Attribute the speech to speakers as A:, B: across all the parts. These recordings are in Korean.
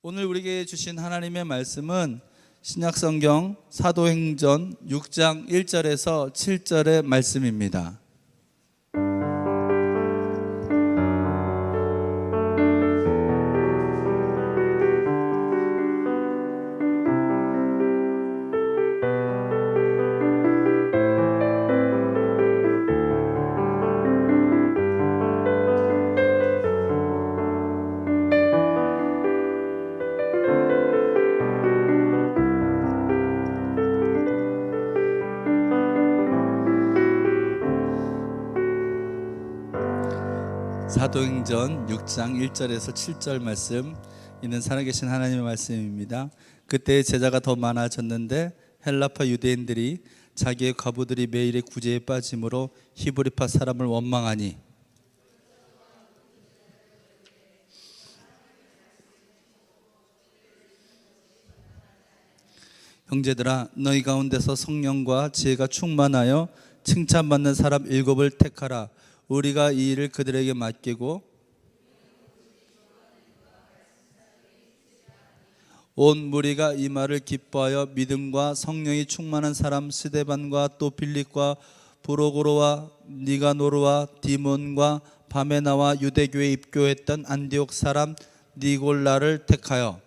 A: 오늘 우리에게 주신 하나님의 말씀은 신약성경 사도행전 6장 1절에서 7절의 말씀입니다. 사도행전 6장 1절에서 7절 말씀, 이는 살아계신 하나님의 말씀입니다. 그때 제자가 더 많아졌는데 헬라파 유대인들이 자기의 과부들이 매일의 구제에 빠짐으로 히브리파 사람을 원망하니, 형제들아, 너희 가운데서 성령과 지혜가 충만하여 칭찬받는 사람 7을 택하라. 우리가 이 일을 그들에게 맡기고 온 무리가 이 말을 기뻐하여 믿음과 성령이 충만한 사람 스데반과 또 빌립과 브로고로와 니가노르와 디몬과 바메나와 유대교에 입교했던 안디옥 사람 니골라를 택하여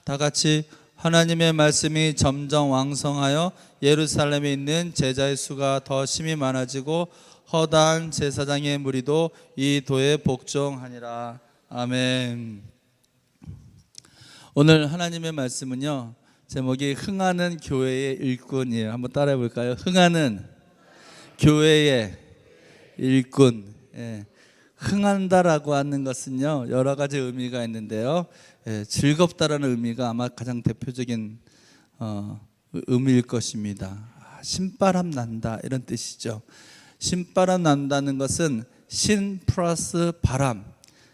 A: 다 같이 하나님의 말씀이 점점 왕성하여 예루살렘에 있는 제자의 수가 더 심히 많아지고 허다한 제사장의 무리도 이 도에 복종하니라. 아멘. 오늘 하나님의 말씀은요, 제목이 흥하는 교회의 일꾼이에요. 한번 따라해 볼까요? 흥하는 교회의 일꾼. 흥한다라고 하는 것은요, 여러 가지 의미가 있는데요, 즐겁다라는 의미가 아마 가장 대표적인 의미일 것입니다. 신바람 난다, 이런 뜻이죠. 신바람 난다는 것은 신 플러스 바람,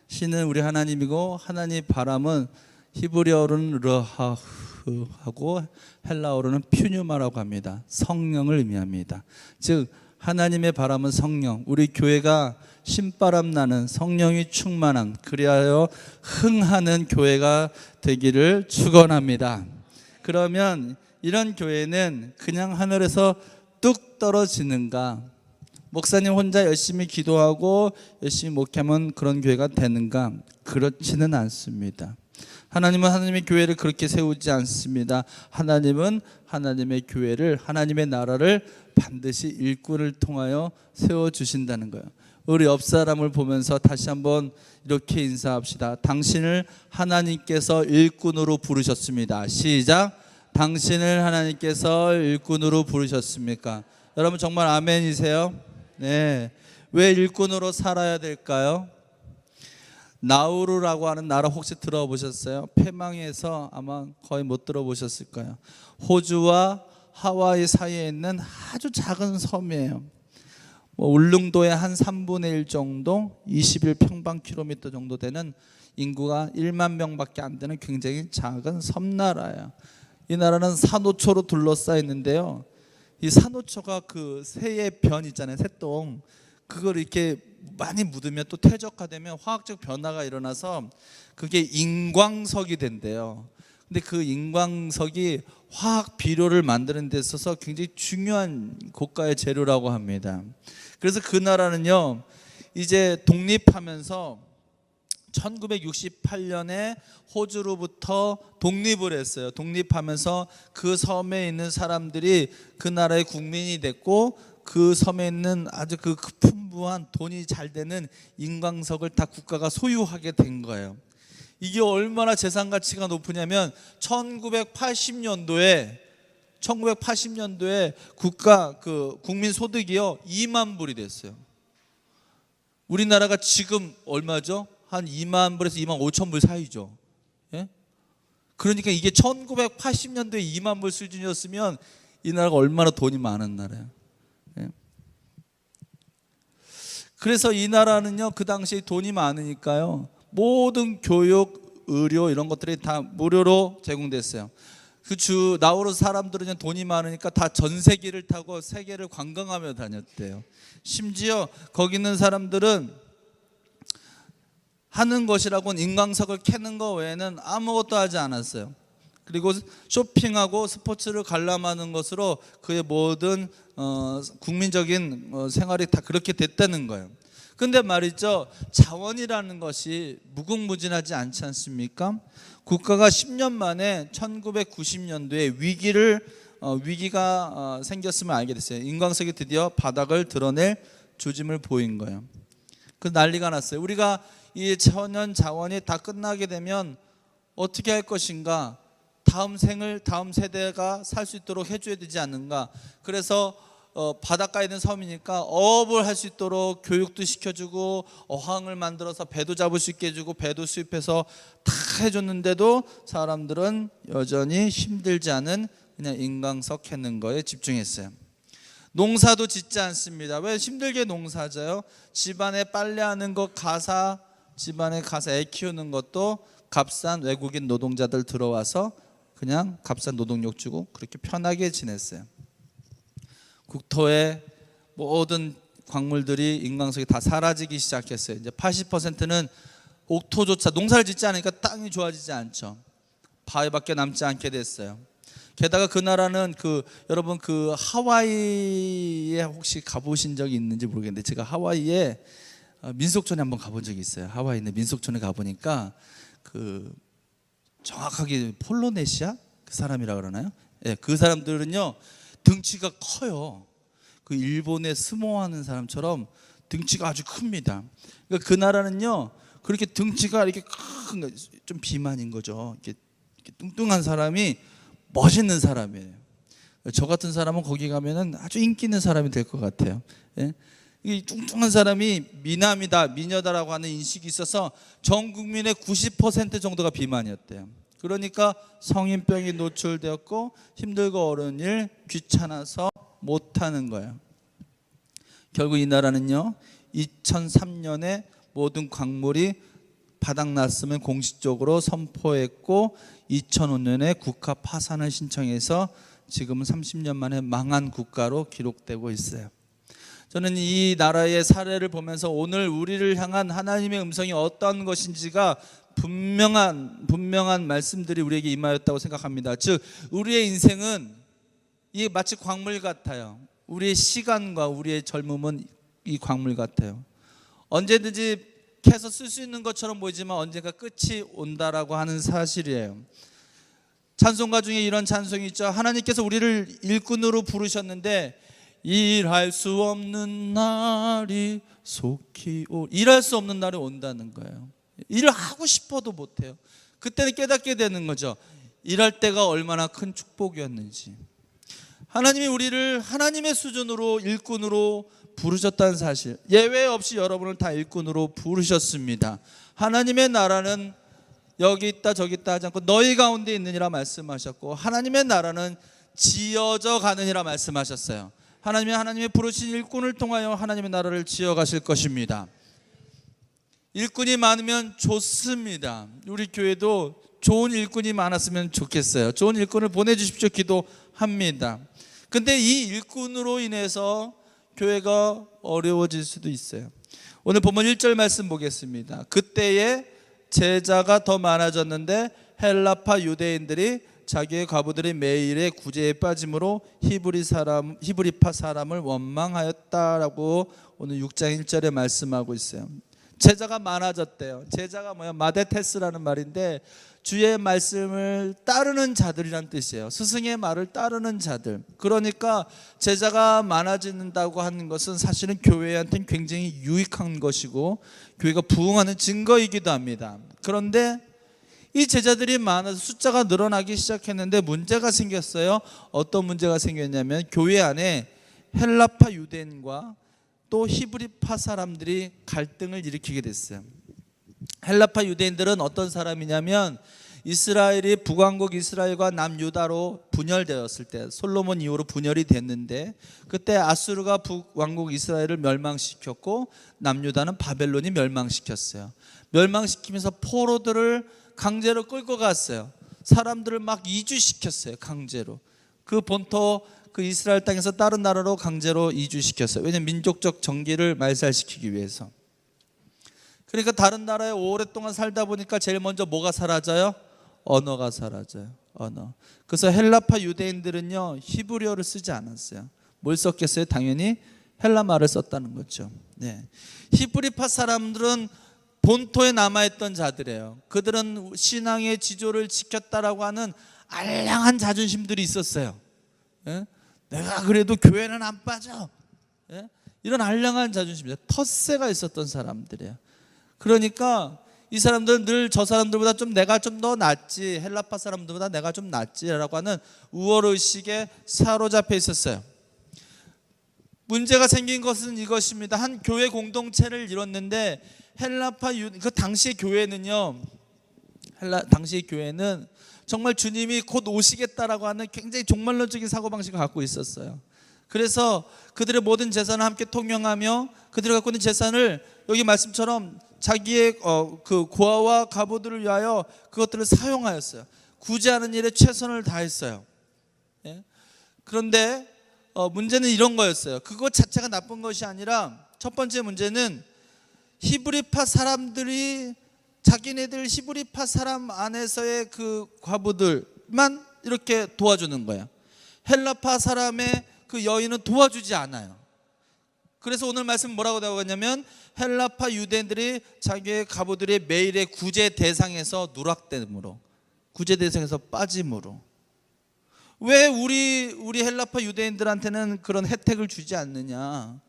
A: 신은 우리 하나님이고 하나님 바람은 히브리어로는 르하흐하고 헬라어로는 퓨뉴마라고 합니다. 성령을 의미합니다. 즉 하나님의 바람은 성령, 우리 교회가 신바람 나는 성령이 충만한, 그리하여 흥하는 교회가 되기를 축원합니다. 그러면 이런 교회는 그냥 하늘에서 뚝 떨어지는가? 목사님 혼자 열심히 기도하고 열심히 목회하면 그런 교회가 되는가? 그렇지는 않습니다. 하나님은 하나님의 교회를 그렇게 세우지 않습니다. 하나님은 하나님의 교회를, 하나님의 나라를 반드시 일꾼을 통하여 세워주신다는 거예요. 우리 옆 사람을 보면서 다시 한번 이렇게 인사합시다. 당신을 하나님께서 일꾼으로 부르셨습니다. 시작. 당신을 하나님께서 일꾼으로 부르셨습니까? 여러분 정말 아멘이세요? 네. 왜 일꾼으로 살아야 될까요? 나우루라고 하는 나라 혹시 들어보셨어요? 패망에서 아마 거의 못 들어보셨을 거예요. 호주와 하와이 사이에 있는 아주 작은 섬이에요. 울릉도의 한 3분의 1 정도, 21평방킬로미터 정도 되는, 인구가 1만 명밖에 안 되는 굉장히 작은 섬나라예요. 이 나라는 산호초로 둘러싸여 있는데요, 이 산호초가 그 새의 변 있잖아요, 새똥, 그걸 이렇게 많이 묻으면 또 퇴적화되면 화학적 변화가 일어나서 그게 인광석이 된대요. 근데 그 인광석이 화학 비료를 만드는 데 있어서 굉장히 중요한 고가의 재료라고 합니다. 그래서 그 나라는요, 이제 독립하면서 1968년에 호주로부터 독립을 했어요. 독립하면서 그 섬에 있는 사람들이 그 나라의 국민이 됐고, 그 섬에 있는 아주 그 풍부한 돈이 잘 되는 인광석을 다 국가가 소유하게 된 거예요. 이게 얼마나 재산 가치가 높으냐면 1980년도에 국가 그 국민 소득이요 2만 불이 됐어요. 우리나라가 지금 얼마죠? 한 2만 불에서 2만 5천 불 사이죠. 예? 그러니까 이게 1980년도에 2만 불 수준이었으면 이 나라가 얼마나 돈이 많은 나라예요. 예? 그래서 이 나라는요, 그 당시에 돈이 많으니까요, 모든 교육, 의료 이런 것들이 다 무료로 제공됐어요. 그 나우루 사람들은 돈이 많으니까 다 전세기를 타고 세계를 관광하며 다녔대요. 심지어 거기 있는 사람들은 하는 것이라고는 인광석을 캐는 거 외에는 아무것도 하지 않았어요. 그리고 쇼핑하고 스포츠를 관람하는 것으로 그의 모든 국민적인 생활이 다 그렇게 됐다는 거예요. 근데 말이죠, 자원이라는 것이 무궁무진하지 않지 않습니까? 국가가 10년 만에 1990년도에 위기가 생겼음을 알게 됐어요. 인광석이 드디어 바닥을 드러낼 조짐을 보인 거예요. 그 난리가 났어요. 우리가 이 천연 자원이 다 끝나게 되면 어떻게 할 것인가? 다음 세대가 살 수 있도록 해줘야 되지 않는가? 그래서 바닷가에 있는 섬이니까 어업을 할 수 있도록 교육도 시켜주고 어항을 만들어서 배도 잡을 수 있게 해주고 배도 수입해서 다 해줬는데도 사람들은 여전히 힘들지 않은 그냥 인광석 캐는 거에 집중했어요. 농사도 짓지 않습니다. 왜 힘들게 농사져요? 집안에 빨래하는 것, 집안에 가서 애 키우는 것도 값싼 외국인 노동자들 들어와서 그냥 값싼 노동력 주고 그렇게 편하게 지냈어요. 국토의 모든 광물들이 인광석이 다 사라지기 시작했어요. 이제 80%는 옥토조차 농사를 짓지 않으니까 땅이 좋아지지 않죠. 바위밖에 남지 않게 됐어요. 게다가 그 나라는 여러분 하와이에 혹시 가보신 적이 있는지 모르겠는데 제가 하와이에 민속촌에 한번 가본 적이 있어요. 하와이 있는 민속촌에 가보니까 정확하게 폴리네시아 그 사람이라 그러나요? 네, 그 사람들은요 등치가 커요. 그 일본에 스모하는 사람처럼 등치가 아주 큽니다. 그러니까 그 나라는요 그렇게 등치가 이렇게 큰 좀 비만인 거죠. 이렇게 뚱뚱한 사람이 멋있는 사람이에요. 저 같은 사람은 거기 가면은 아주 인기 있는 사람이 될 것 같아요. 예? 이 뚱뚱한 사람이 미남이다, 미녀다라고 하는 인식이 있어서 전 국민의 90% 정도가 비만이었대요. 그러니까 성인병이 노출되었고 힘들고 어려운 일, 귀찮아서 못하는 거예요. 결국 이 나라는요 2003년에 모든 광물이 바닥났음을 공식적으로 선포했고 2005년에 국가 파산을 신청해서 지금은 30년 만에 망한 국가로 기록되고 있어요. 저는 이 나라의 사례를 보면서 오늘 우리를 향한 하나님의 음성이 어떤 것인지가 분명한 말씀들이 우리에게 임하였다고 생각합니다. 즉 우리의 인생은 이 마치 광물 같아요. 우리의 시간과 우리의 젊음은 이 광물 같아요. 언제든지 캐서 쓸 수 있는 것처럼 보이지만 언젠가 끝이 온다라고 하는 사실이에요. 찬송가 중에 이런 찬송이 있죠. 하나님께서 우리를 일꾼으로 부르셨는데 일할 수 없는 날이 속히 일할 수 없는 날이 온다는 거예요. 일을 하고 싶어도 못해요. 그때는 깨닫게 되는 거죠. 일할 때가 얼마나 큰 축복이었는지. 하나님이 우리를 하나님의 수준으로 일꾼으로 부르셨다는 사실, 예외 없이 여러분을 다 일꾼으로 부르셨습니다. 하나님의 나라는 여기 있다 저기 있다 하지 않고 너희 가운데 있느니라 말씀하셨고 하나님의 나라는 지어져 가느니라 말씀하셨어요. 하나님의 부르신 일꾼을 통하여 하나님의 나라를 지어가실 것입니다. 일꾼이 많으면 좋습니다. 우리 교회도 좋은 일꾼이 많았으면 좋겠어요. 좋은 일꾼을 보내주십시오 기도합니다. 근데 이 일꾼으로 인해서 교회가 어려워질 수도 있어요. 오늘 본문 1절 말씀 보겠습니다. 그때에 제자가 더 많아졌는데 헬라파 유대인들이 자기의 과부들이 매일의 구제에 빠짐으로 히브리파 사람을 원망하였다라고 오늘 6장 1절에 말씀하고 있어요. 제자가 많아졌대요. 제자가 뭐야? 마데테스라는 말인데 주의 말씀을 따르는 자들이란 뜻이에요. 스승의 말을 따르는 자들. 그러니까 제자가 많아진다고 하는 것은 사실은 교회한테는 굉장히 유익한 것이고 교회가 부흥하는 증거이기도 합니다. 그런데 이 제자들이 많아서 숫자가 늘어나기 시작했는데 문제가 생겼어요. 어떤 문제가 생겼냐면 교회 안에 헬라파 유대인과 또 히브리파 사람들이 갈등을 일으키게 됐어요. 헬라파 유대인들은 어떤 사람이냐면 이스라엘이 북왕국 이스라엘과 남유다로 분열되었을 때 솔로몬 이후로 분열이 됐는데 그때 아수르가 북왕국 이스라엘을 멸망시켰고 남유다는 바벨론이 멸망시켰어요. 멸망시키면서 포로들을 강제로 끌고 갔어요. 사람들을 막 이주시켰어요. 강제로. 그 본토 그 이스라엘 땅에서 다른 나라로 강제로 이주시켰어요. 왜냐하면 민족적 정기를 말살시키기 위해서. 그러니까 다른 나라에 오랫동안 살다 보니까 제일 먼저 뭐가 사라져요? 언어가 사라져요. 언어. 그래서 헬라파 유대인들은요 히브리어를 쓰지 않았어요. 뭘 썼겠어요? 당연히 헬라 말을 썼다는 거죠. 네. 히브리파 사람들은 본토에 남아있던 자들이에요. 그들은 신앙의 지조를 지켰다라고 하는 알량한 자존심들이 있었어요. 예? 내가 그래도 교회는 안 빠져. 예? 이런 알량한 자존심이에요. 텃세가 있었던 사람들이에요. 그러니까 이 사람들은 늘 저 사람들보다 좀 내가 좀 더 낫지, 헬라파 사람들보다 내가 좀 낫지라고 하는 우월의식에 사로잡혀 있었어요. 문제가 생긴 것은 이것입니다. 한 교회 공동체를 이뤘는데 그 당시의 교회는요, 당시의 교회는 정말 주님이 곧 오시겠다라고 하는 굉장히 종말론적인 사고방식을 갖고 있었어요. 그래서 그들의 모든 재산을 함께 통용하며 그들이 갖고 있는 재산을 여기 말씀처럼 자기의 그 고아와 가부들을 위하여 그것들을 사용하였어요. 구제하는 일에 최선을 다했어요. 예? 그런데 문제는 이런 거였어요. 그것 자체가 나쁜 것이 아니라 첫 번째 문제는 히브리파 사람들이 자기네들 히브리파 사람 안에서의 그 과부들만 이렇게 도와주는 거예요. 헬라파 사람의 그 여인은 도와주지 않아요. 그래서 오늘 말씀 뭐라고 나오냐면 헬라파 유대인들이 자기의 가부들의 매일의 구제 대상에서 누락됨으로, 구제 대상에서 빠짐으로. 왜 우리 헬라파 유대인들한테는 그런 혜택을 주지 않느냐?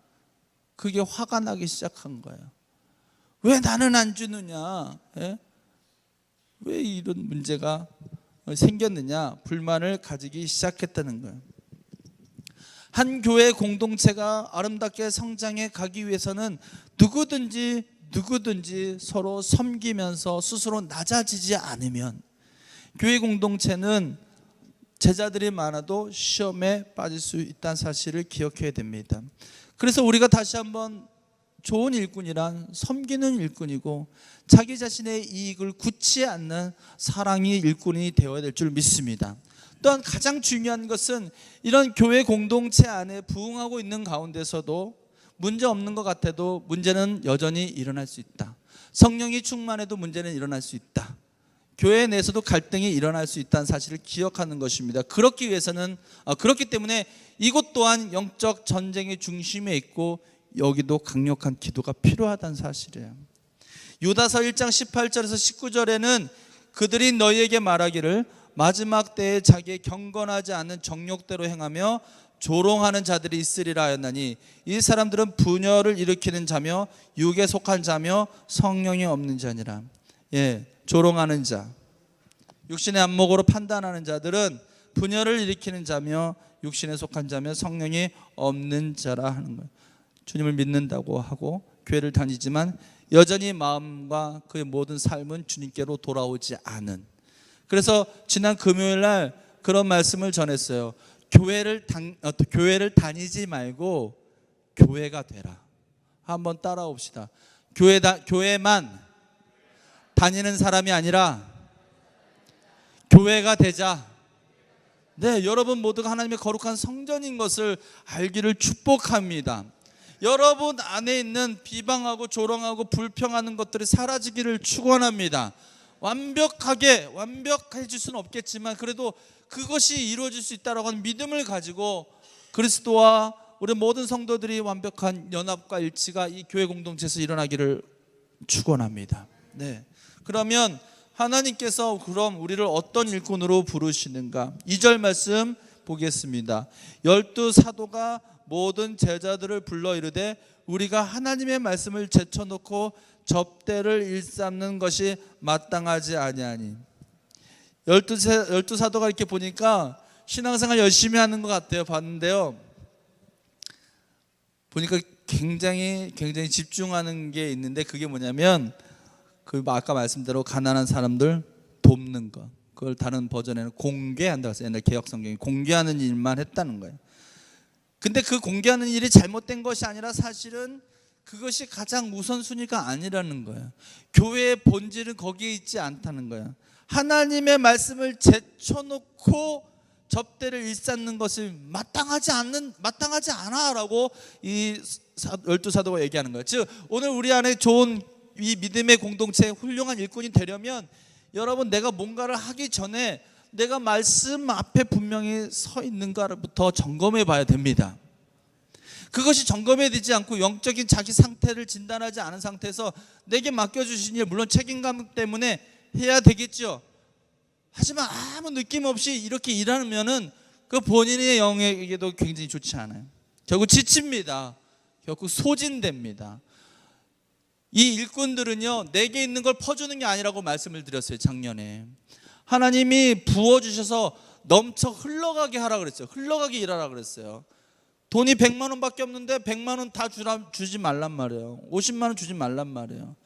A: 그게 화가 나기 시작한 거예요. 왜 나는 안 주느냐? 예? 왜 이런 문제가 생겼느냐? 불만을 가지기 시작했다는 거예요. 한 교회 공동체가 아름답게 성장해 가기 위해서는 누구든지 서로 섬기면서 스스로 낮아지지 않으면 교회 공동체는 제자들이 많아도 시험에 빠질 수 있다는 사실을 기억해야 됩니다. 그래서 우리가 다시 한번 좋은 일꾼이란 섬기는 일꾼이고 자기 자신의 이익을 굳지 않는 사랑의 일꾼이 되어야 될 줄 믿습니다. 또한 가장 중요한 것은 이런 교회 공동체 안에 부흥하고 있는 가운데서도 문제 없는 것 같아도 문제는 여전히 일어날 수 있다. 성령이 충만해도 문제는 일어날 수 있다. 교회 내에서도 갈등이 일어날 수 있다는 사실을 기억하는 것입니다. 그렇기 때문에 이곳 또한 영적 전쟁의 중심에 있고 여기도 강력한 기도가 필요하다는 사실이에요. 유다서 1장 18절에서 19절에는 그들이 너희에게 말하기를 마지막 때에 자기의 경건하지 않은 정욕대로 행하며 조롱하는 자들이 있으리라 하였나니 이 사람들은 분열을 일으키는 자며 육에 속한 자며 성령이 없는 자니라. 예, 조롱하는 자, 육신의 안목으로 판단하는 자들은 분열을 일으키는 자며 육신에 속한 자며 성령이 없는 자라 하는 거예요. 주님을 믿는다고 하고 교회를 다니지만 여전히 마음과 그의 모든 삶은 주님께로 돌아오지 않은. 그래서 지난 금요일 날 그런 말씀을 전했어요. 교회를 다니지 말고 교회가 되라. 한번 따라옵시다. 교회만 다니는 사람이 아니라 교회가 되자. 네, 여러분 모두가 하나님의 거룩한 성전인 것을 알기를 축복합니다. 여러분 안에 있는 비방하고 조롱하고 불평하는 것들이 사라지기를 축원합니다. 완벽해질 수는 없겠지만 그래도 그것이 이루어질 수 있다라고 하는 믿음을 가지고 그리스도와 우리 모든 성도들이 완벽한 연합과 일치가 이 교회 공동체에서 일어나기를 축원합니다. 네. 그러면 하나님께서 그럼 우리를 어떤 일꾼으로 부르시는가? 2절 말씀 보겠습니다. 12사도가 모든 제자들을 불러 이르되 우리가 하나님의 말씀을 제쳐놓고 접대를 일삼는 것이 마땅하지 아니하니. 12사도가 이렇게 보니까 신앙생활 열심히 하는 것 같아요. 봤는데요, 보니까 굉장히 집중하는 게 있는데 그게 뭐냐면 그 아까 말씀대로 가난한 사람들 돕는 거. 그걸 다른 버전에는 공개한다고 했어요. 옛날 개역 성경이 공개하는 일만 했다는 거예요. 근데 그 공개하는 일이 잘못된 것이 아니라 사실은 그것이 가장 우선순위가 아니라는 거예요. 교회의 본질은 거기에 있지 않다는 거예요. 하나님의 말씀을 제쳐놓고 접대를 일삼는 것을 마땅하지 않아라고 이 12사도가 얘기하는 거예요. 즉 오늘 우리 안에 좋은 이 믿음의 공동체의 훌륭한 일꾼이 되려면 여러분, 내가 뭔가를 하기 전에 내가 말씀 앞에 분명히 서 있는가부터 점검해 봐야 됩니다. 그것이 점검이 되지 않고 영적인 자기 상태를 진단하지 않은 상태에서 내게 맡겨주신 일, 물론 책임감 때문에 해야 되겠죠. 하지만 아무 느낌 없이 이렇게 일하면은 그 본인의 영에게도 굉장히 좋지 않아요. 결국 지칩니다. 결국 소진됩니다. 이 일꾼들은요, 내게 있는 걸 퍼주는 게 아니라고 말씀을 드렸어요. 작년에 하나님이 부어주셔서 넘쳐 흘러가게 하라 그랬어요. 흘러가게 일하라 그랬어요. 돈이 100만 원밖에 없는데 100만 원 다 주지 말란 말이에요. 50만 원 주지 말란 말이에요.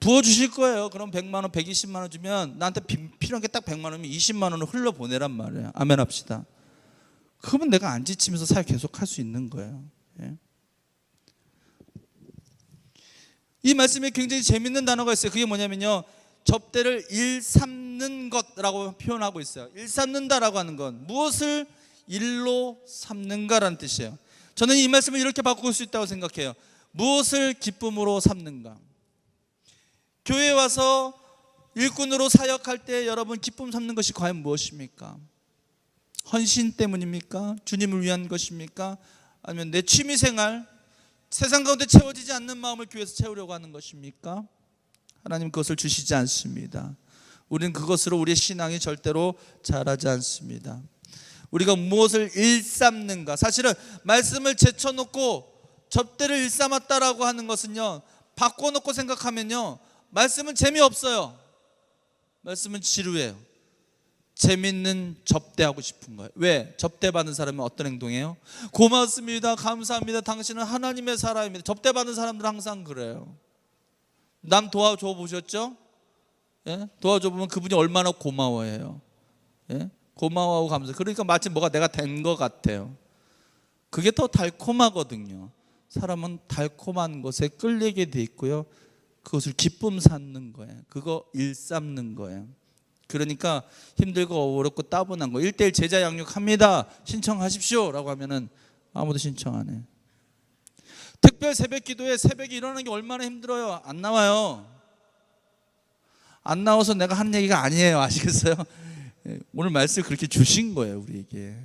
A: 부어주실 거예요. 그럼 100만 원, 120만 원 주면 나한테 필요한 게 딱 100만 원이면 20만 원을 흘러보내란 말이에요. 아멘 합시다. 그러면 내가 안 지치면서 사역 계속 할 수 있는 거예요. 예? 이 말씀에 굉장히 재밌는 단어가 있어요. 그게 뭐냐면요, 접대를 일삼는 것라고 표현하고 있어요. 일삼는다라고 하는 건 무엇을 일로 삼는가라는 뜻이에요. 저는 이 말씀을 이렇게 바꿀 수 있다고 생각해요. 무엇을 기쁨으로 삼는가. 교회에 와서 일꾼으로 사역할 때 여러분 기쁨 삼는 것이 과연 무엇입니까? 헌신 때문입니까? 주님을 위한 것입니까? 아니면 내 취미생활, 세상 가운데 채워지지 않는 마음을 교회에서 채우려고 하는 것입니까? 하나님 그것을 주시지 않습니다. 우리는 그것으로 우리의 신앙이 절대로 자라지 않습니다. 우리가 무엇을 일삼는가. 사실은 말씀을 제쳐놓고 접대를 일삼았다라고 하는 것은요, 바꿔놓고 생각하면요, 말씀은 재미없어요. 말씀은 지루해요. 재밌는 접대하고 싶은 거예요. 왜? 접대받는 사람은 어떤 행동이에요? 고맙습니다, 감사합니다, 당신은 하나님의 사람입니다. 접대받는 사람들은 항상 그래요. 남 도와줘 보셨죠? 예? 도와줘 보면 그분이 얼마나 고마워해요. 예? 고마워하고 감사. 그러니까 마치 뭐가 내가 된 것 같아요. 그게 더 달콤하거든요. 사람은 달콤한 것에 끌리게 돼 있고요, 그것을 기쁨 삼는 거예요. 그거 일삼는 거예요. 그러니까 힘들고 어렵고 따분한 거, 1:1 제자 양육합니다, 신청하십시오 라고 하면은 아무도 신청 안 해요. 특별 새벽 기도에 새벽에 일어나는 게 얼마나 힘들어요. 안 나와요. 안 나와서 내가 하는 얘기가 아니에요. 아시겠어요? 오늘 말씀 그렇게 주신 거예요, 우리에게.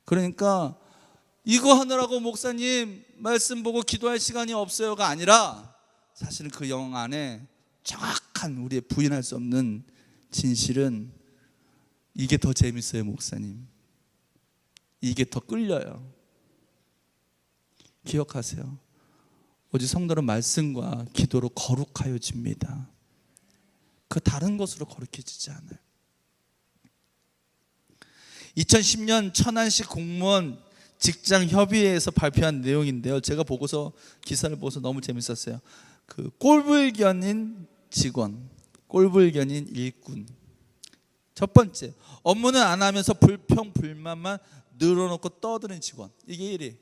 A: 그러니까 이거 하느라고 목사님 말씀 보고 기도할 시간이 없어요가 아니라, 사실은 그 영 안에 정확한 우리의 부인할 수 없는 진실은 이게 더 재밌어요, 목사님. 이게 더 끌려요. 기억하세요. 오직 성도는 말씀과 기도로 거룩하여집니다. 그 다른 것으로 거룩해지지 않아요. 2010년 천안시 공무원 직장협의회에서 발표한 내용인데요, 제가 보고서 기사를 보고서 너무 재밌었어요. 그 꼴불견인 직원, 꼴불견인 일꾼. 첫 번째, 업무는 안 하면서 불평 불만만 늘어놓고 떠드는 직원. 이게 1위.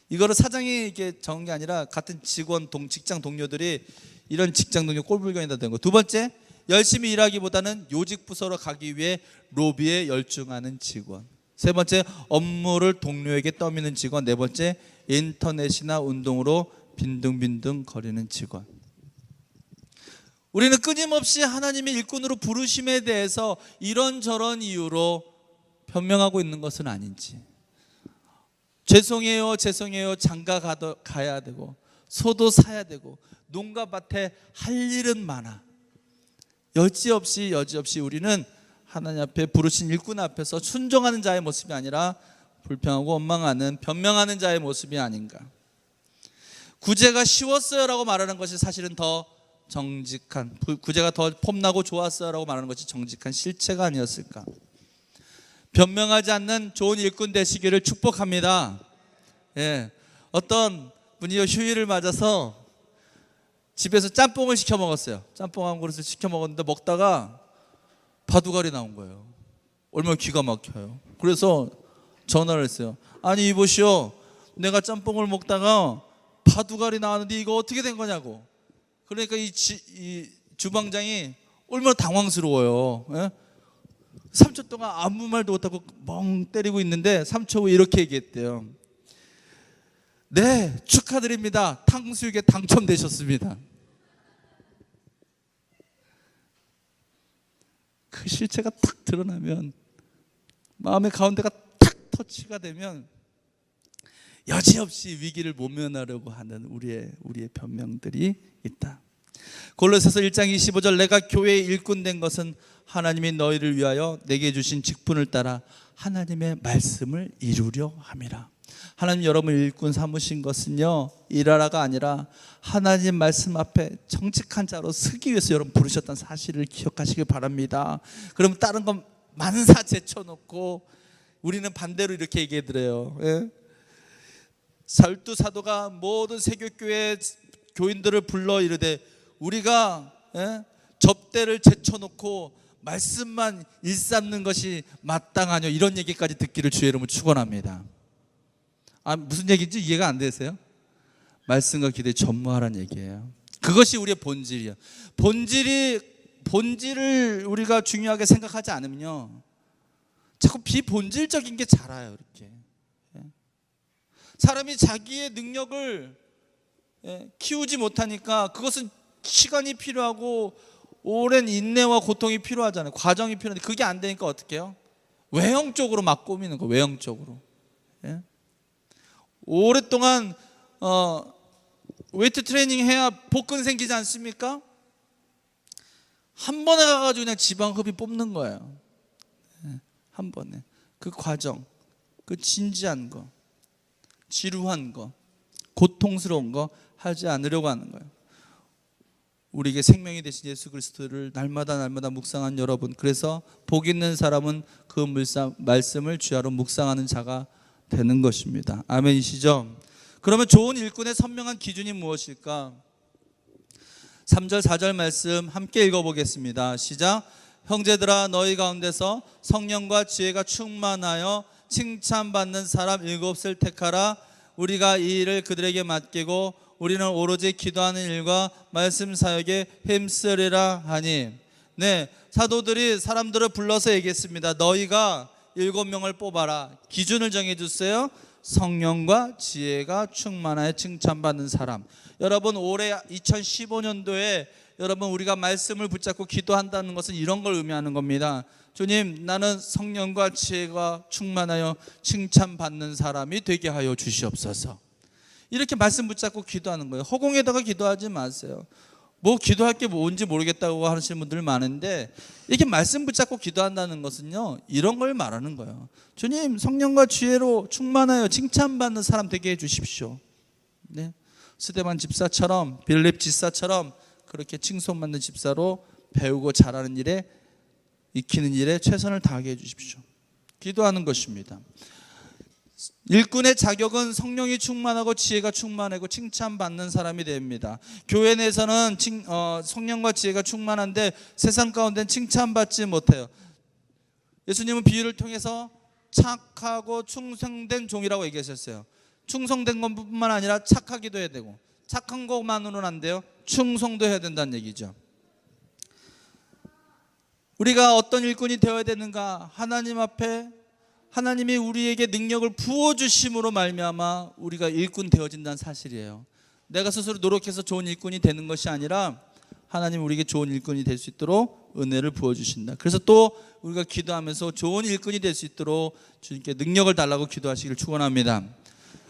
A: 이거를 사장이 이게 정한 게 아니라 같은 직원, 직장 동료들이 이런 직장 동료 꼴불견이다 된 거. 두 번째, 열심히 일하기보다는 요직 부서로 가기 위해 로비에 열중하는 직원. 세 번째, 업무를 동료에게 떠미는 직원. 네 번째, 인터넷이나 운동으로 빈둥빈둥 거리는 직원. 우리는 끊임없이 하나님의 일꾼으로 부르심에 대해서 이런저런 이유로 변명하고 있는 것은 아닌지. 죄송해요, 죄송해요. 장가 가야 되고, 소도 사야 되고, 농가 밭에 할 일은 많아. 여지없이 우리는 하나님 앞에 부르신 일꾼 앞에서 순종하는 자의 모습이 아니라 불평하고 원망하는, 변명하는 자의 모습이 아닌가. 구제가 쉬웠어요 라고 말하는 것이 사실은 더 정직한, 구제가 더 폼나고 좋았어요 라고 말하는 것이 정직한 실체가 아니었을까. 변명하지 않는 좋은 일꾼 되시기를 축복합니다. 예, 어떤 분이 휴일을 맞아서 집에서 짬뽕을 시켜 먹었어요. 짬뽕 한 그릇을 시켜 먹었는데 먹다가 바둑알이 나온 거예요. 얼마나 기가 막혀요. 그래서 전화를 했어요. 아니 이보시오, 내가 짬뽕을 먹다가 바둑알이 나왔는데 이거 어떻게 된 거냐고. 그러니까 이 주방장이 얼마나 당황스러워요. 예? 3초 동안 아무 말도 못하고 멍 때리고 있는데 3초 후에 이렇게 얘기했대요. 네, 축하드립니다. 탕수육에 당첨되셨습니다. 그 실체가 탁 드러나면, 마음의 가운데가 탁 터치가 되면 여지없이 위기를 모면하려고 하는 우리의 변명들이 있다. 골로새서 1장 25절, 내가 교회의 일꾼 된 것은 하나님이 너희를 위하여 내게 주신 직분을 따라 하나님의 말씀을 이루려 함이라. 하나님 여러분을 일꾼 삼으신 것은요, 일하라가 아니라 하나님 말씀 앞에 정직한 자로 서기 위해서 여러분 부르셨다는 사실을 기억하시길 바랍니다. 그럼 다른 건 만사 제쳐놓고 우리는 반대로 이렇게 얘기해드려요. 예? 설두 사도가 모든 세교교회 교인들을 불러 이르되 우리가 접대를 제쳐놓고 말씀만 일삼는 것이 마땅하뇨, 이런 얘기까지 듣기를 주의 이름으로 축원합니다. 무슨 얘기인지 이해가 안 되세요? 말씀과 기도에 전무하라는 얘기예요. 그것이 우리의 본질이에요. 본질을 우리가 중요하게 생각하지 않으면요, 자꾸 비본질적인 게 자라요. 이렇게 사람이 자기의 능력을 키우지 못하니까 그것은 시간이 필요하고 오랜 인내와 고통이 필요하잖아요. 과정이 필요한데 그게 안 되니까 어떻게 해요? 외형적으로 막 꾸미는 거, 외형적으로. 오랫동안 웨이트 트레이닝 해야 복근 생기지 않습니까? 한 번에 가가지고 그냥 지방흡입 뽑는 거예요. 한 번에. 그 과정, 그 진지한 거, 지루한 거, 고통스러운 거 하지 않으려고 하는 거예요. 우리에게 생명이 되신 예수 그리스도를 날마다 묵상한 여러분, 그래서 복 있는 사람은 그 말씀을 주야로 묵상하는 자가 되는 것입니다. 아멘이시죠? 그러면 좋은 일꾼의 선명한 기준이 무엇일까? 3절 4절 말씀 함께 읽어보겠습니다. 시작. 형제들아, 너희 가운데서 성령과 지혜가 충만하여 칭찬받는 사람 7을 택하라. 우리가 이 일을 그들에게 맡기고 우리는 오로지 기도하는 일과 말씀 사역에 힘쓰리라 하니. 네, 사도들이 사람들을 불러서 얘기했습니다. 너희가 7명을 뽑아라. 기준을 정해주세요. 성령과 지혜가 충만하여 칭찬받는 사람. 여러분, 올해 2015년도에 여러분 우리가 말씀을 붙잡고 기도한다는 것은 이런 걸 의미하는 겁니다. 주님, 나는 성령과 지혜가 충만하여 칭찬받는 사람이 되게 하여 주시옵소서. 이렇게 말씀 붙잡고 기도하는 거예요. 허공에다가 기도하지 마세요. 뭐 기도할 게 뭔지 모르겠다고 하시는 분들 많은데, 이렇게 말씀 붙잡고 기도한다는 것은요, 이런 걸 말하는 거예요. 주님, 성령과 지혜로 충만하여 칭찬받는 사람 되게 해 주십시오. 네. 스데반 집사처럼, 빌립 집사처럼 그렇게 칭송받는 집사로 배우고 자라는 일에, 익히는 일에 최선을 다하게 해 주십시오. 기도하는 것입니다. 일꾼의 자격은 성령이 충만하고 지혜가 충만하고 칭찬받는 사람이 됩니다. 교회 내에서는 성령과 지혜가 충만한데 세상 가운데는 칭찬받지 못해요. 예수님은 비유를 통해서 착하고 충성된 종이라고 얘기하셨어요. 충성된 것뿐만 아니라 착하기도 해야 되고, 착한 것만으로는 안 돼요. 충성도 해야 된다는 얘기죠. 우리가 어떤 일꾼이 되어야 되는가? 하나님 앞에 하나님이 우리에게 능력을 부어주심으로 말미암아 우리가 일꾼 되어진다는 사실이에요. 내가 스스로 노력해서 좋은 일꾼이 되는 것이 아니라 하나님 우리에게 좋은 일꾼이 될 수 있도록 은혜를 부어주신다. 그래서 또 우리가 기도하면서 좋은 일꾼이 될 수 있도록 주님께 능력을 달라고 기도하시기를 축원합니다.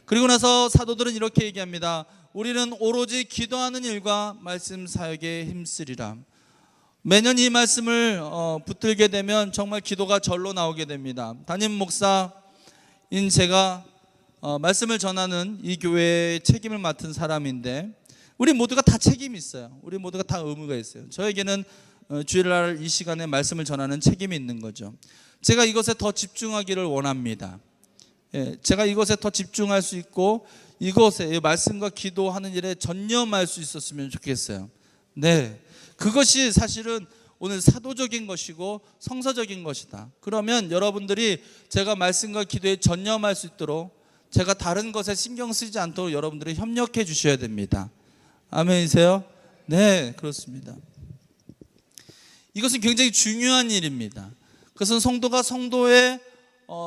A: 그리고 나서 사도들은 이렇게 얘기합니다. 우리는 오로지 기도하는 일과 말씀 사역에 힘쓰리라. 매년 이 말씀을 붙들게 되면 정말 기도가 절로 나오게 됩니다. 담임 목사인 제가 말씀을 전하는 이 교회의 책임을 맡은 사람인데, 우리 모두가 다 책임이 있어요. 우리 모두가 다 의무가 있어요. 저에게는 주일날 이 시간에 말씀을 전하는 책임이 있는 거죠. 제가 이것에 더 집중하기를 원합니다. 제가 이것에 더 집중할 수 있고 이것에 말씀과 기도하는 일에 전념할 수 있었으면 좋겠어요. 네, 그것이 사실은 오늘 사도적인 것이고 성서적인 것이다. 그러면 여러분들이 제가 말씀과 기도에 전념할 수 있도록, 제가 다른 것에 신경 쓰지 않도록 여러분들이 협력해 주셔야 됩니다. 아멘이세요? 네, 그렇습니다. 이것은 굉장히 중요한 일입니다. 그것은 성도가 성도의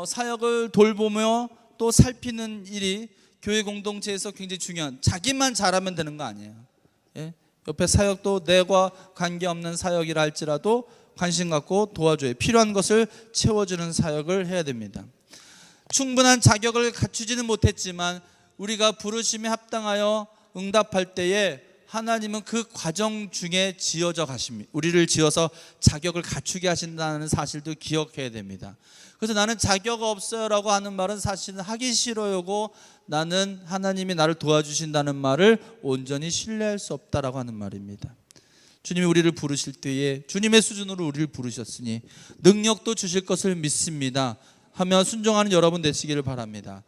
A: 사역을 돌보며 또 살피는 일이 교회 공동체에서 굉장히 중요한, 자기만 잘하면 되는 거 아니에요. 예? 옆에 사역도 내과 관계없는 사역이라 할지라도 관심 갖고 도와줘요. 필요한 것을 채워주는 사역을 해야 됩니다. 충분한 자격을 갖추지는 못했지만 우리가 부르심에 합당하여 응답할 때에 하나님은 그 과정 중에 지어져 가십니다. 우리를 지어서 자격을 갖추게 하신다는 사실도 기억해야 됩니다. 그래서 나는 자격 없어요라고 하는 말은 사실은 하기 싫어요고, 나는 하나님이 나를 도와주신다는 말을 온전히 신뢰할 수 없다라고 하는 말입니다. 주님이 우리를 부르실 때에 주님의 수준으로 우리를 부르셨으니 능력도 주실 것을 믿습니다 하며 순종하는 여러분 되시기를 바랍니다.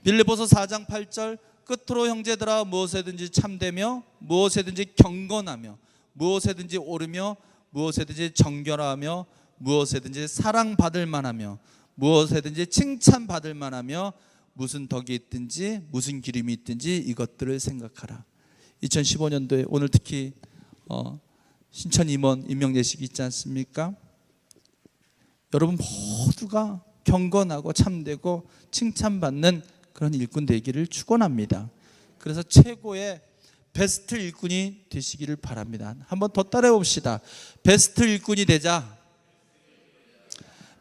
A: 빌립보서 4장 8절, 끝으로 형제들아 무엇에든지 참되며 무엇에든지 경건하며 무엇에든지 옳으며 무엇에든지 정결하며 무엇에든지 사랑받을 만하며 무엇에든지 칭찬받을 만하며 무슨 덕이 있든지 무슨 기름이 있든지 이것들을 생각하라. 2015년도에 오늘 특히 신천 임원 임명예식이 있지 않습니까? 여러분 모두가 경건하고 참되고 칭찬받는 그런 일꾼 되기를 축원합니다. 그래서 최고의 베스트 일꾼이 되시기를 바랍니다. 한번 더 따라해 봅시다. 베스트 일꾼이 되자.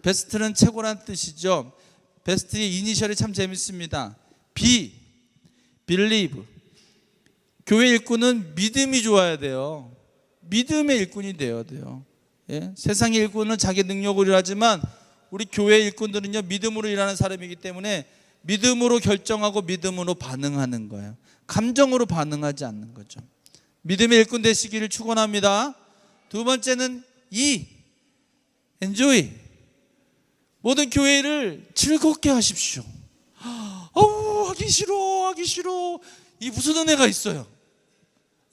A: 베스트는 최고란 뜻이죠. 베스트의 이니셜이 참 재밌습니다. B, believe. 교회 일꾼은 믿음이 좋아야 돼요. 믿음의 일꾼이 되어야 돼요. 예? 세상의 일꾼은 자기 능력으로 일하지만 우리 교회 일꾼들은요, 믿음으로 일하는 사람이기 때문에 믿음으로 결정하고 믿음으로 반응하는 거예요. 감정으로 반응하지 않는 거죠. 믿음의 일꾼 되시기를 축원합니다. 두 번째는 enjoy. 모든 교회를 즐겁게 하십시오. 하기 싫어. 이 무슨 은혜가 있어요?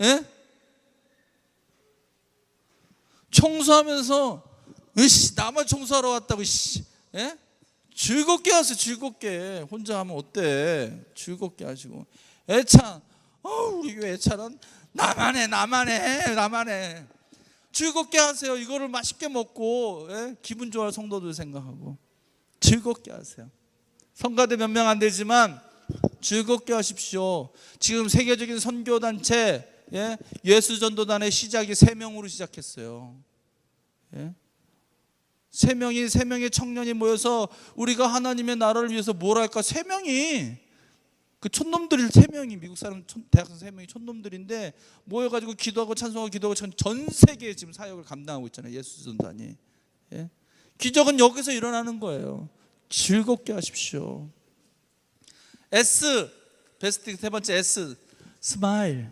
A: 예? 청소하면서 나만 청소하러 왔다고 예? 즐겁게 하세요. 즐겁게. 혼자 하면 어때? 즐겁게 하시고. 애찬, 우리 교회 애찬은 나만 해. 즐겁게 하세요. 이거를 맛있게 먹고, 예? 기분 좋아할 성도들 생각하고 즐겁게 하세요. 성가대 몇 명 안 되지만 즐겁게 하십시오. 지금 세계적인 선교단체, 예? 예수전도단의 시작이 3명으로 시작했어요. 예? 3명의 청년이 모여서 우리가 하나님의 나라를 위해서 뭘 할까? 3명이, 그 촌놈들이 3명이, 미국 사람 대학생 3명이 촌놈들인데 모여가지고 기도하고 찬송하고 기도하고 전 세계에 지금 사역을 감당하고 있잖아요. 예수전단이. 예? 기적은 여기서 일어나는 거예요. 즐겁게 하십시오. S, 베스트 세 번째 S, 스마일.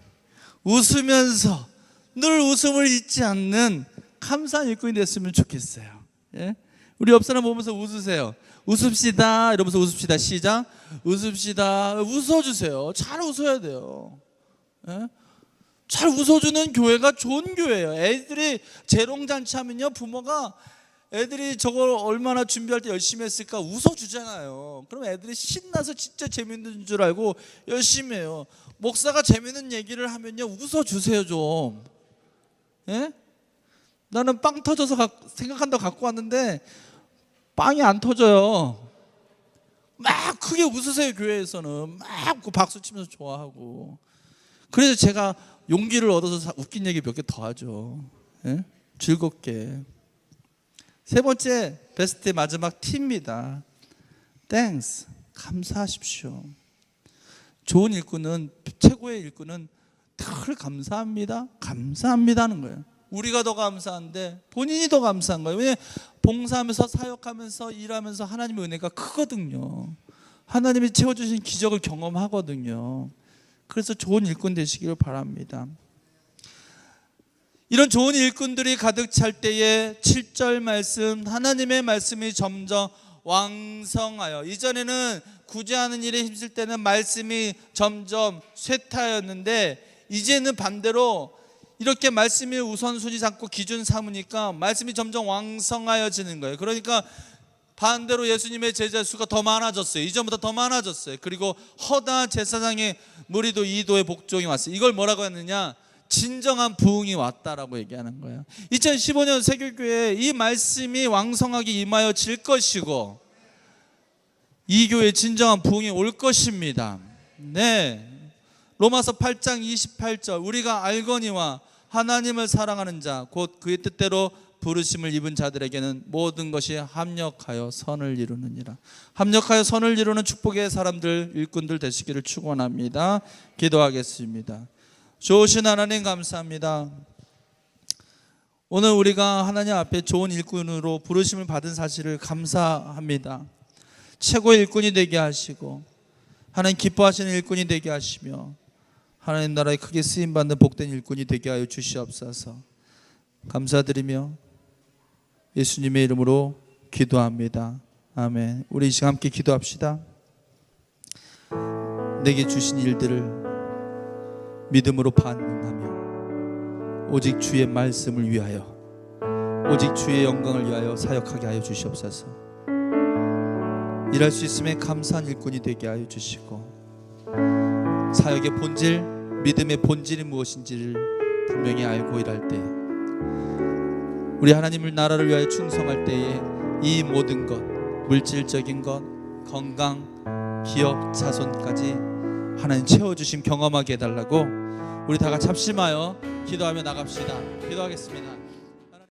A: 웃으면서 늘 웃음을 잊지 않는 감사한 일꾼이 됐으면 좋겠어요. 예? 우리 옆 사람 보면서 웃으세요. 웃읍시다 이러면서 웃읍시다. 시작. 웃읍시다. 웃어주세요. 잘 웃어야 돼요. 예? 잘 웃어주는 교회가 좋은 교회예요. 애들이 재롱잔치 하면요, 부모가 애들이 저걸 얼마나 준비할 때 열심히 했을까 웃어주잖아요. 그럼 애들이 신나서 진짜 재밌는 줄 알고 열심히 해요. 목사가 재밌는 얘기를 하면요, 웃어주세요 좀. 예? 나는 빵 터져서 생각한다고 갖고 왔는데 빵이 안 터져요. 막 크게 웃으세요. 교회에서는 막 박수 치면서 좋아하고. 그래서 제가 용기를 얻어서 웃긴 얘기 몇 개 더 하죠. 예? 즐겁게. 세 번째 베스트의 마지막 T입니다. Thanks. 감사하십시오. 좋은 일꾼은, 최고의 일꾼은 늘 감사합니다. 감사합니다 하는 거예요. 우리가 더 감사한데 본인이 더 감사한 거예요. 왜냐하면 봉사하면서 사역하면서 일하면서 하나님의 은혜가 크거든요. 하나님이 채워주신 기적을 경험하거든요. 그래서 좋은 일꾼 되시기를 바랍니다. 이런 좋은 일꾼들이 가득 찰 때에 7절 말씀, 하나님의 말씀이 점점 왕성하여, 이전에는 구제하는 일에 힘쓸 때는 말씀이 점점 쇠퇴하였는데 이제는 반대로 이렇게 말씀이 우선순위 잡고 기준 삼으니까 말씀이 점점 왕성하여지는 거예요. 그러니까 반대로 예수님의 제자 수가 더 많아졌어요. 이전보다 더 많아졌어요. 그리고 허다 제사장의 무리도 이도의 복종이 왔어요. 이걸 뭐라고 했느냐? 진정한 부흥이 왔다라고 얘기하는 거예요. 2015년 세교교회에 이 말씀이 왕성하게 임하여질 것이고 이 교회에 진정한 부흥이 올 것입니다. 네. 로마서 8장 28절 우리가 알거니와 하나님을 사랑하는 자 곧 그의 뜻대로 부르심을 입은 자들에게는 모든 것이 합력하여 선을 이루느니라. 합력하여 선을 이루는 축복의 사람들, 일꾼들 되시기를 축원합니다. 기도하겠습니다. 좋으신 하나님 감사합니다. 오늘 우리가 하나님 앞에 좋은 일꾼으로 부르심을 받은 사실을 감사합니다. 최고의 일꾼이 되게 하시고 하나님 기뻐하시는 일꾼이 되게 하시며 하나님 나라에 크게 쓰임받는 복된 일꾼이 되게 하여 주시옵소서. 감사드리며 예수님의 이름으로 기도합니다. 아멘. 우리 이 시간 함께 기도합시다. 내게 주신 일들을 믿음으로 반응하며 오직 주의 말씀을 위하여 오직 주의 영광을 위하여 사역하게 하여 주시옵소서. 일할 수 있음에 감사한 일꾼이 되게 하여 주시고 사역의 본질, 믿음의 본질이 무엇인지를 분명히 알고 일할 때 우리 하나님을 나라를 위하여 충성할 때에 이 모든 것, 물질적인 것, 건강, 기업, 자손까지 하나님 채워주심 경험하게 해달라고 우리 다 같이 합심하여 기도하며 나갑시다. 기도하겠습니다.